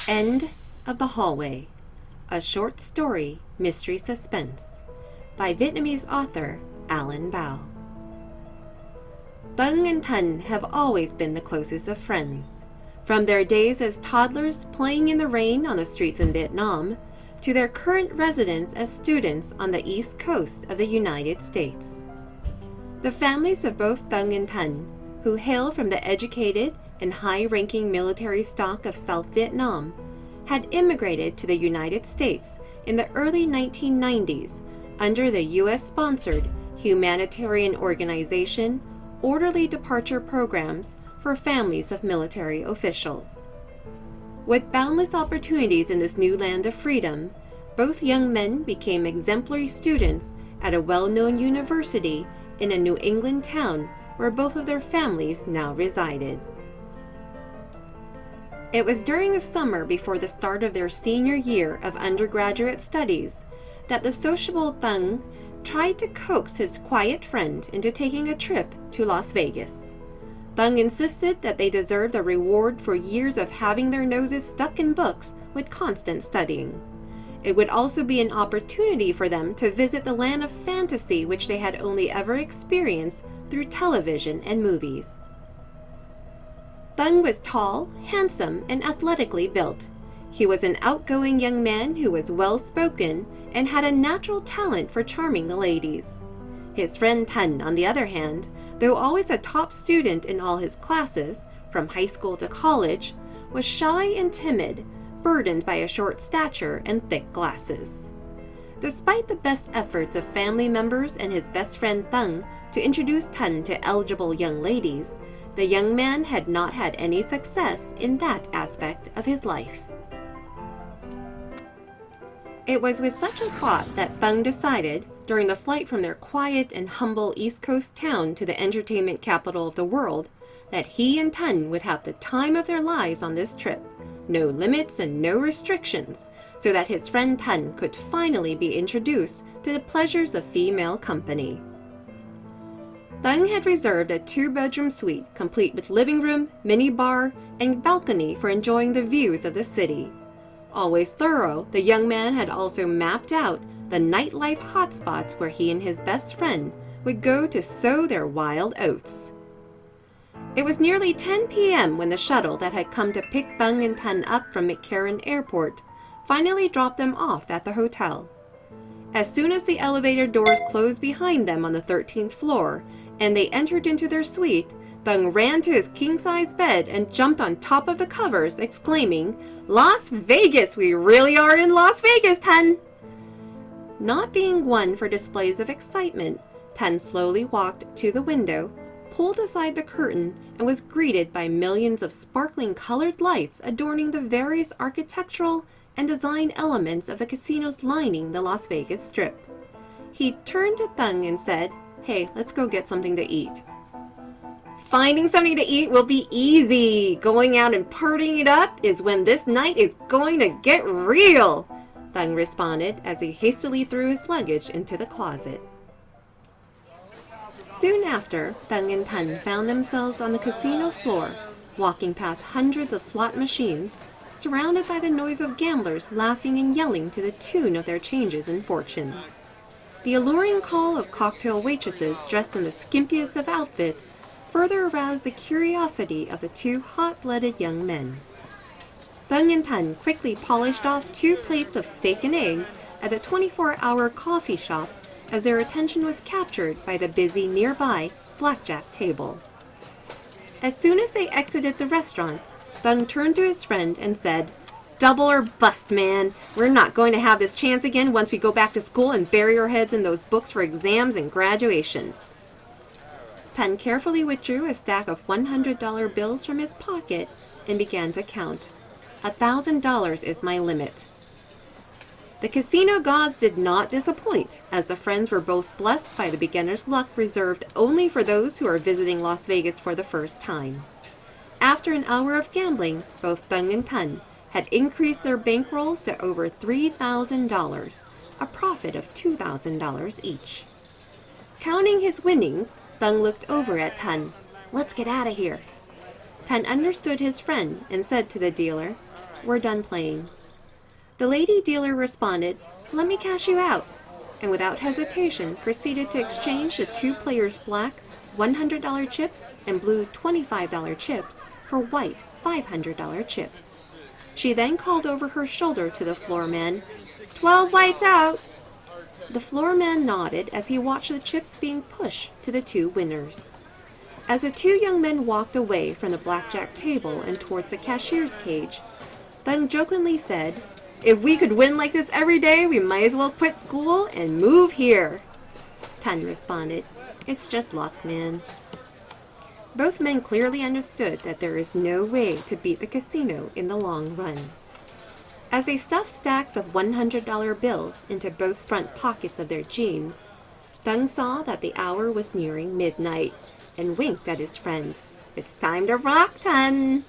End of the Hallway, a short story mystery suspense by Vietnamese author Alain Bảo. Tuân and Thanh have always been the closest of friends, from their days as toddlers playing in the rain on the streets in Vietnam to their current residence as students on the east coast of the United States. The families of both Tuân and Thanh, who hail from the educated and high-ranking military stock of South Vietnam, had immigrated to the United States in the early 1990s under the U.S.-sponsored humanitarian organization Orderly Departure Programs for families of military officials. With boundless opportunities in this new land of freedom, both young men became exemplary students at a well-known university in a New England town where both of their families now resided. It was during the summer before the start of their senior year of undergraduate studies that the sociable Tuân tried to coax his quiet friend into taking a trip to Las Vegas. Tuân insisted that they deserved a reward for years of having their noses stuck in books with constant studying. It would also be an opportunity for them to visit the land of fantasy which they had only ever experienced through television and movies. Tuân was tall, handsome, and athletically built. He was an outgoing young man who was well-spoken and had a natural talent for charming the ladies. His friend Thanh, on the other hand, though always a top student in all his classes, from high school to college, was shy and timid, burdened by a short stature and thick glasses. Despite the best efforts of family members and his best friend Tuân to introduce Thanh to eligible young ladies, the young man had not had any success in that aspect of his life. It was with such a thought that Tuân decided, during the flight from their quiet and humble East Coast town to the entertainment capital of the world, that he and Thanh would have the time of their lives on this trip, no limits and no restrictions, so that his friend Thanh could finally be introduced to the pleasures of female company. Tuân had reserved a 2-bedroom suite complete with living room, mini-bar, and balcony for enjoying the views of the city. Always thorough, the young man had also mapped out the nightlife hotspots where he and his best friend would go to sow their wild oats. It was nearly 10 p.m. when the shuttle that had come to pick Tuân and Thanh up from McCarran Airport finally dropped them off at the hotel. As soon as the elevator doors closed behind them on the 13th floor and they entered into their suite, Tuân ran to his king-size bed and jumped on top of the covers, exclaiming, "Las Vegas! We really are in Las Vegas, Thanh!" Not being one for displays of excitement, Thanh slowly walked to the window, pulled aside the curtain, and was greeted by millions of sparkling colored lights adorning the various architectural and design elements of the casinos lining the Las Vegas Strip. He turned to Tuân and said, "Hey, let's go get something to eat." "Finding something to eat will be easy. Going out and partying it up is when this night is going to get real," Tuân responded as he hastily threw his luggage into the closet. Soon after, Tuân and Thanh found themselves on the casino floor, walking past hundreds of slot machines, surrounded by the noise of gamblers laughing and yelling to the tune of their changes in fortune. The alluring call of cocktail waitresses dressed in the skimpiest of outfits further aroused the curiosity of the two hot-blooded young men. Tuân and Thanh quickly polished off 2 plates of steak and eggs at the 24-hour coffee shop as their attention was captured by the busy nearby blackjack table. As soon as they exited the restaurant, Tuân turned to his friend and said, "Double or bust, man. We're not going to have this chance again once we go back to school and bury our heads in those books for exams and graduation." Thanh carefully withdrew a stack of $100 bills from his pocket and began to count. $1,000 is my limit. The casino gods did not disappoint, as the friends were both blessed by the beginner's luck reserved only for those who are visiting Las Vegas for the first time. After an hour of gambling, both Tuân and Thanh had increased their bankrolls to over $3,000, a profit of $2,000 each. Counting his winnings, Tuân looked over at Thanh. "Let's get out of here." Thanh understood his friend and said to the dealer, "We're done playing." The lady dealer responded, "Let me cash you out," and without hesitation proceeded to exchange the two players' black $100 chips and blue $25 chips for white $500 chips. She then called over her shoulder to the floor man, "12 whites out." The floor man nodded as he watched the chips being pushed to the two winners. As the two young men walked away from the blackjack table and towards the cashier's cage, Thung jokingly said, "If we could win like this every day, we might as well quit school and move here." Tan responded, "It's just luck, man." Both men clearly understood that there is no way to beat the casino in the long run. As they stuffed stacks of $100 bills into both front pockets of their jeans, Thung saw that the hour was nearing midnight and winked at his friend. "It's time to rock, Tan."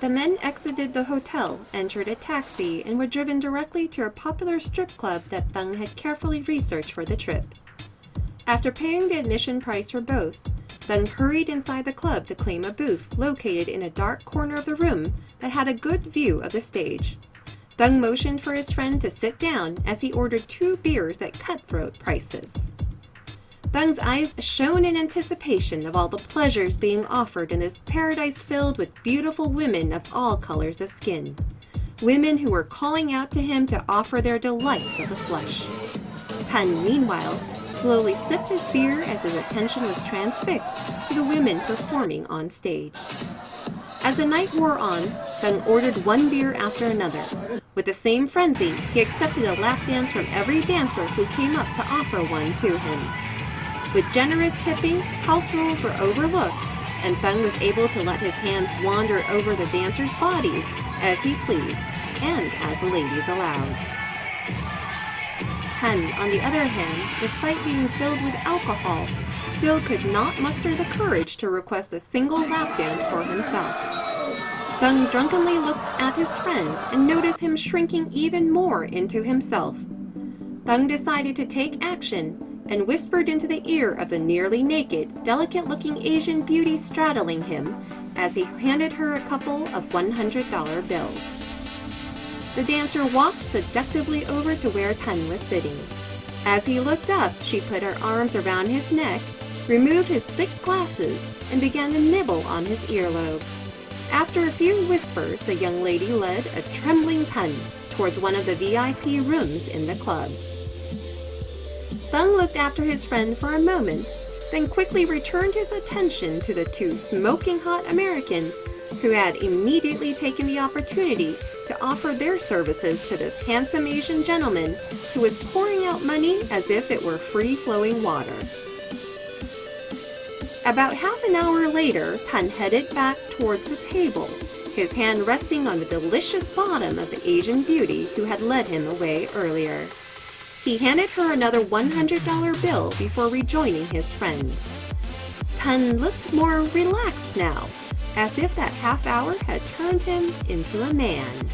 The men exited the hotel, entered a taxi, and were driven directly to a popular strip club that Thung had carefully researched for the trip. After paying the admission price for both, Thung hurried inside the club to claim a booth located in a dark corner of the room that had a good view of the stage. Thung motioned for his friend to sit down as he ordered 2 beers at cutthroat prices. Thung's eyes shone in anticipation of all the pleasures being offered in this paradise filled with beautiful women of all colors of skin. Women who were calling out to him to offer their delights of the flesh. Tan, meanwhile, slowly sipped his beer as his attention was transfixed to the women performing on stage. As the night wore on, Thung ordered 1 beer after another. With the same frenzy, he accepted a lap dance from every dancer who came up to offer one to him. With generous tipping, house rules were overlooked, and Thung was able to let his hands wander over the dancers' bodies as he pleased, and as the ladies allowed. Tan, on the other hand, despite being filled with alcohol, still could not muster the courage to request a single lap dance for himself. Thung drunkenly looked at his friend and noticed him shrinking even more into himself. Thung decided to take action and whispered into the ear of the nearly naked, delicate-looking Asian beauty straddling him as he handed her a couple of $100 bills. The dancer walked seductively over to where Tan was sitting. As he looked up, she put her arms around his neck, removed his thick glasses, and began to nibble on his earlobe. After a few whispers, the young lady led a trembling Tan towards one of the VIP rooms in the club. Thung looked after his friend for a moment, then quickly returned his attention to the 2 smoking hot Americans who had immediately taken the opportunity to offer their services to this handsome Asian gentleman who was pouring out money as if it were free-flowing water. About half an hour later, Tan headed back towards the table, his hand resting on the delicious bottom of the Asian beauty who had led him away earlier. He handed her another $100 bill before rejoining his friend. Tan looked more relaxed now, as if that half hour had turned him into a man.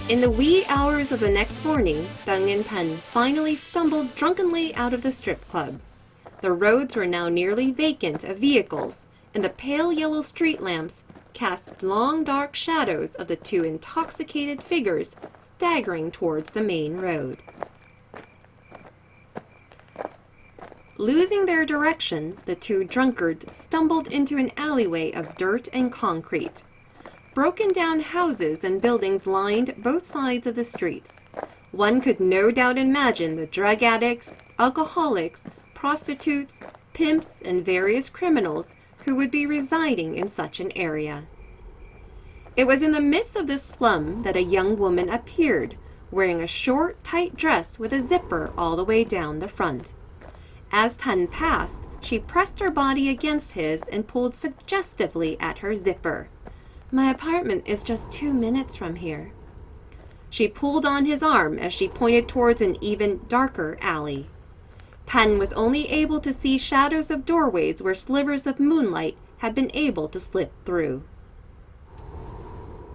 In the wee hours of the next morning, Thung and Tan finally stumbled drunkenly out of the strip club. The roads were now nearly vacant of vehicles, and the pale yellow street lamps cast long dark shadows of the 2 intoxicated figures staggering towards the main road. Losing their direction, the 2 drunkards stumbled into an alleyway of dirt and concrete. Broken down houses and buildings lined both sides of the streets. One could no doubt imagine the drug addicts, alcoholics, prostitutes, pimps, and various criminals who would be residing in such an area. It was in the midst of this slum that a young woman appeared, wearing a short, tight dress with a zipper all the way down the front. As Tan passed, she pressed her body against his and pulled suggestively at her zipper. "My apartment is just 2 minutes from here." She pulled on his arm as she pointed towards an even darker alley. Tan was only able to see shadows of doorways where slivers of moonlight had been able to slip through.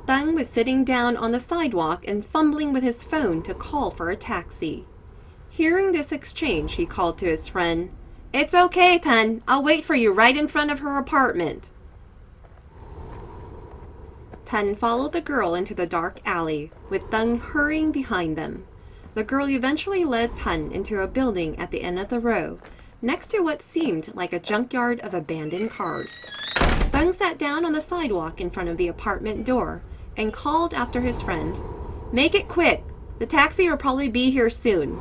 Thung was sitting down on the sidewalk and fumbling with his phone to call for a taxi. Hearing this exchange, he called to his friend, "It's okay, Tan. I'll wait for you right in front of her apartment." Tan followed the girl into the dark alley, with Thung hurrying behind them. The girl eventually led Tan into a building at the end of the row, next to what seemed like a junkyard of abandoned cars. Thung sat down on the sidewalk in front of the apartment door and called after his friend, "Make it quick! The taxi will probably be here soon."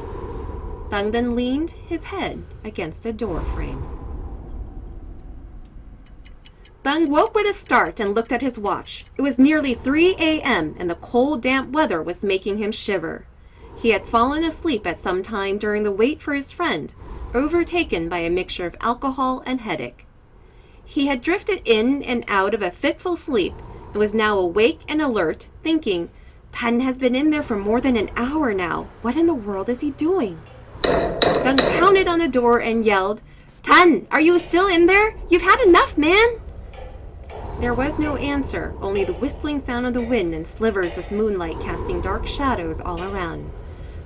Thung then leaned his head against a door frame. Thung woke with a start and looked at his watch. It was nearly 3 a.m. and the cold, damp weather was making him shiver. He had fallen asleep at some time during the wait for his friend, overtaken by a mixture of alcohol and headache. He had drifted in and out of a fitful sleep and was now awake and alert, thinking, "Tan has been in there for more than an hour now. What in the world is he doing?" Thung pounded on the door and yelled, "Tan, are you still in there? You've had enough, man!" There was no answer, only the whistling sound of the wind and slivers of moonlight casting dark shadows all around.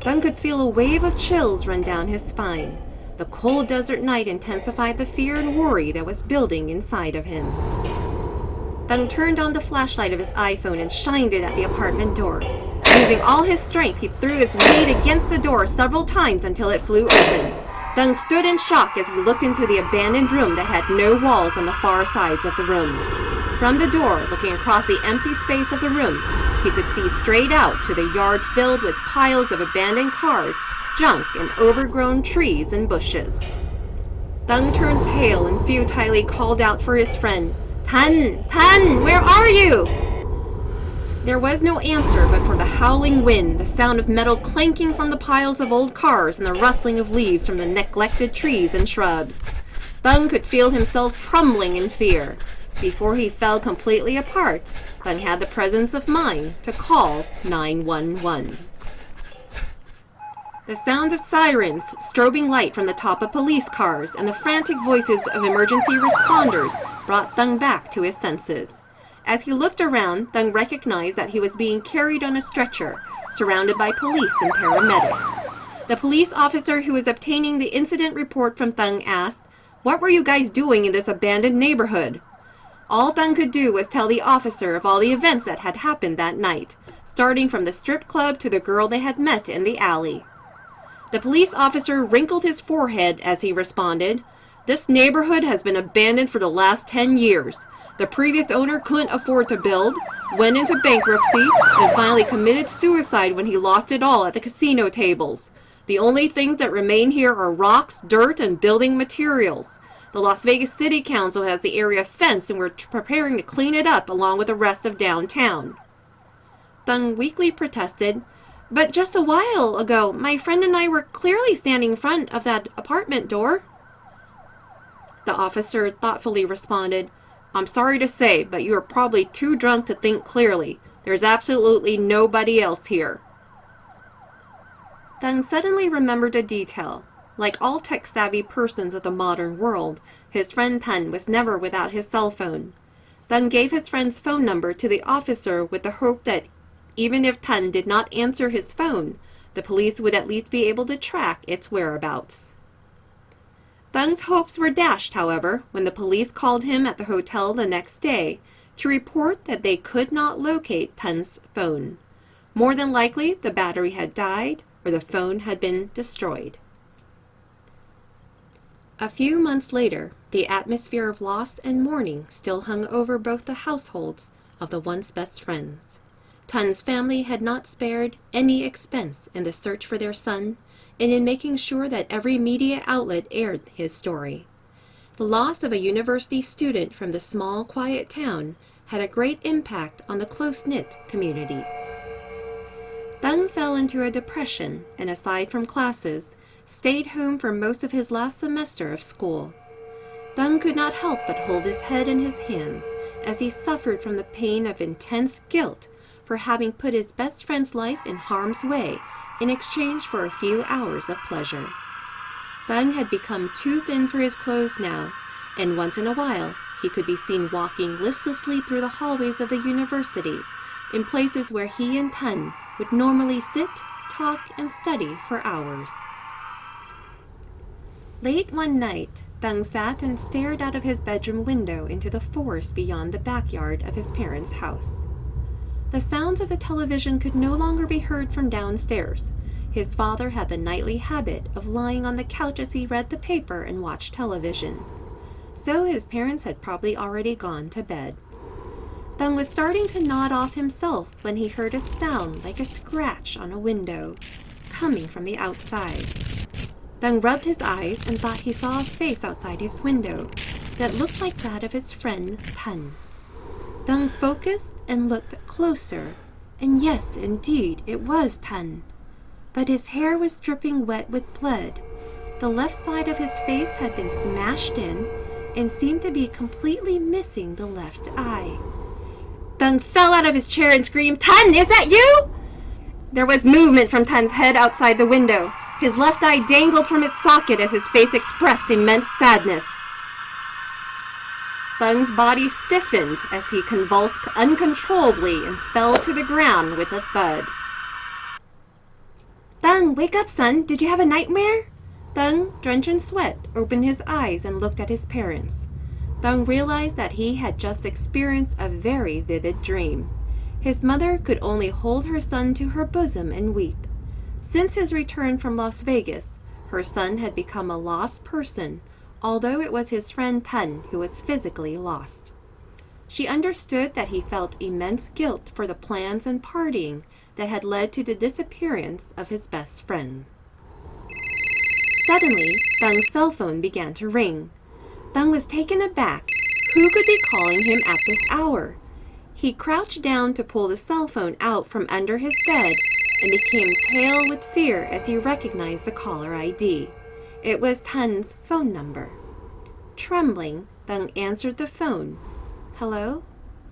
Thung could feel a wave of chills run down his spine. The cold desert night intensified the fear and worry that was building inside of him. Thung turned on the flashlight of his iPhone and shined it at the apartment door. Using all his strength, he threw his weight against the door several times until it flew open. Thung stood in shock as he looked into the abandoned room that had no walls on the far sides of the room. From the door, looking across the empty space of the room, he could see straight out to the yard filled with piles of abandoned cars, junk, and overgrown trees and bushes. Thung turned pale and futilely called out for his friend, "Tan! Tan! Where are you?" There was no answer but for the howling wind, the sound of metal clanking from the piles of old cars, and the rustling of leaves from the neglected trees and shrubs. Thung could feel himself crumbling in fear. Before he fell completely apart, Thung had the presence of mind to call 911. The sounds of sirens, strobing light from the top of police cars, and the frantic voices of emergency responders brought Thung back to his senses. As he looked around, Thung recognized that he was being carried on a stretcher, surrounded by police and paramedics. The police officer who was obtaining the incident report from Thung asked, "What were you guys doing in this abandoned neighborhood?" All Thung could do was tell the officer of all the events that had happened that night, starting from the strip club to the girl they had met in the alley. The police officer wrinkled his forehead as he responded, "This neighborhood has been abandoned for the last 10 years. The previous owner couldn't afford to build, went into bankruptcy, and finally committed suicide when he lost it all at the casino tables. The only things that remain here are rocks, dirt, and building materials. The Las Vegas City Council has the area fenced and we're preparing to clean it up along with the rest of downtown." Thung weakly protested, "But just a while ago, my friend and I were clearly standing in front of that apartment door." The officer thoughtfully responded, "I'm sorry to say, but you are probably too drunk to think clearly. There's absolutely nobody else here." Thung suddenly remembered a detail. Like all tech-savvy persons of the modern world, his friend Tan was never without his cell phone. Thung gave his friend's phone number to the officer with the hope that even if Tan did not answer his phone, the police would at least be able to track its whereabouts. Thung's hopes were dashed, however, when the police called him at the hotel the next day to report that they could not locate Tan's phone. More than likely, the battery had died or the phone had been destroyed. A few months later, the atmosphere of loss and mourning still hung over both the households of the once best friends. Tan's family had not spared any expense in the search for their son and in making sure that every media outlet aired his story. The loss of a university student from the small, quiet town had a great impact on the close-knit community. Thung fell into a depression and, aside from classes, stayed home for most of his last semester of school. Thung could not help but hold his head in his hands as he suffered from the pain of intense guilt for having put his best friend's life in harm's way in exchange for a few hours of pleasure. Thung had become too thin for his clothes now, and once in a while he could be seen walking listlessly through the hallways of the university, in places where he and Tan would normally sit, talk, and study for hours. Late one night, Thung sat and stared out of his bedroom window into the forest beyond the backyard of his parents' house. The sounds of the television could no longer be heard from downstairs. His father had the nightly habit of lying on the couch as he read the paper and watched television. So his parents had probably already gone to bed. Thung was starting to nod off himself when he heard a sound like a scratch on a window, coming from the outside. Thung rubbed his eyes and thought he saw a face outside his window that looked like that of his friend Tan. Thung focused and looked closer, and yes, indeed, it was Tan. But his hair was dripping wet with blood. The left side of his face had been smashed in and seemed to be completely missing the left eye. Thung fell out of his chair and screamed, "Tan, is that you?" There was movement from Tan's head outside the window. His left eye dangled from its socket as his face expressed immense sadness. Thung's body stiffened as he convulsed uncontrollably and fell to the ground with a thud. "Thung, wake up, son. Did you have a nightmare?" Thung, drenched in sweat, opened his eyes and looked at his parents. Thung realized that he had just experienced a very vivid dream. His mother could only hold her son to her bosom and weep. Since his return from Las Vegas, her son had become a lost person, although it was his friend Tan who was physically lost. She understood that he felt immense guilt for the plans and partying that had led to the disappearance of his best friend. Suddenly, Thung's cell phone began to ring. Thung was taken aback. Who could be calling him at this hour? He crouched down to pull the cell phone out from under his bed and became pale with fear as he recognized the caller ID. It was Tan's phone number. Trembling, Thung answered the phone. "Hello?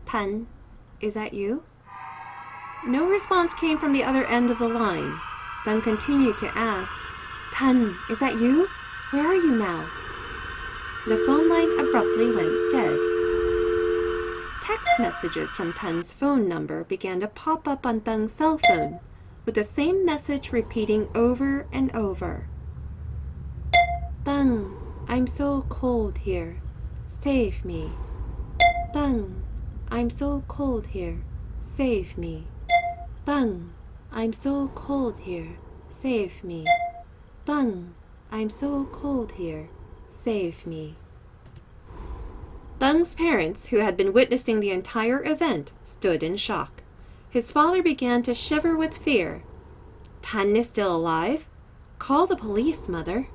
Tan, is that you?" No response came from the other end of the line. Thung continued to ask, "Tan, is that you? Where are you now?" The phone line abruptly went dead. Text messages from Tan's phone number began to pop up on Thung's cell phone, with the same message repeating over and over. "Thung, I'm so cold here. Save me. Thung, I'm so cold here. Save me. Thung, I'm so cold here. Save me. Thung, I'm so cold here. Save me." Thung's parents, who had been witnessing the entire event, stood in shock. His father began to shiver with fear. "Tan is still alive? Call the police, Mother."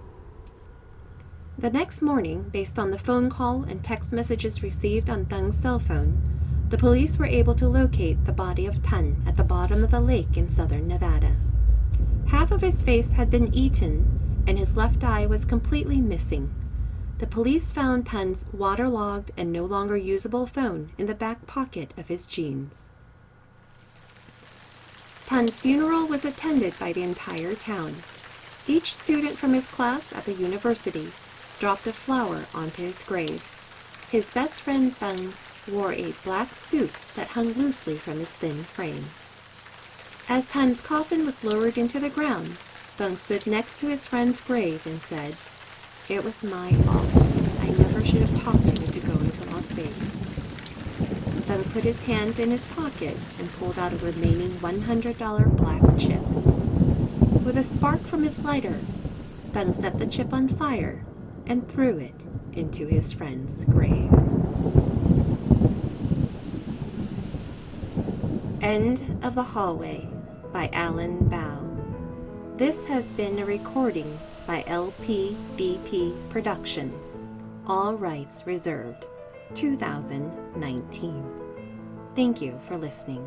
The next morning, based on the phone call and text messages received on Thung's cell phone, the police were able to locate the body of Tan at the bottom of a lake in southern Nevada. Half of his face had been eaten, and his left eye was completely missing. The police found Tan's waterlogged and no longer usable phone in the back pocket of his jeans. Tan's funeral was attended by the entire town. Each student from his class at the university dropped a flower onto his grave. His best friend Thung wore a black suit that hung loosely from his thin frame. As Tan's coffin was lowered into the ground, Thung stood next to his friend's grave and said, "It was my fault. I never should have talked you into going to Las Vegas." Thung put his hand in his pocket and pulled out a remaining $100 black chip. With a spark from his lighter, Thung set the chip on fire and threw it into his friend's grave. End of the Hallway by Alain Bảo. This has been a recording by LPBP Productions. All rights reserved. 2019. Thank you for listening.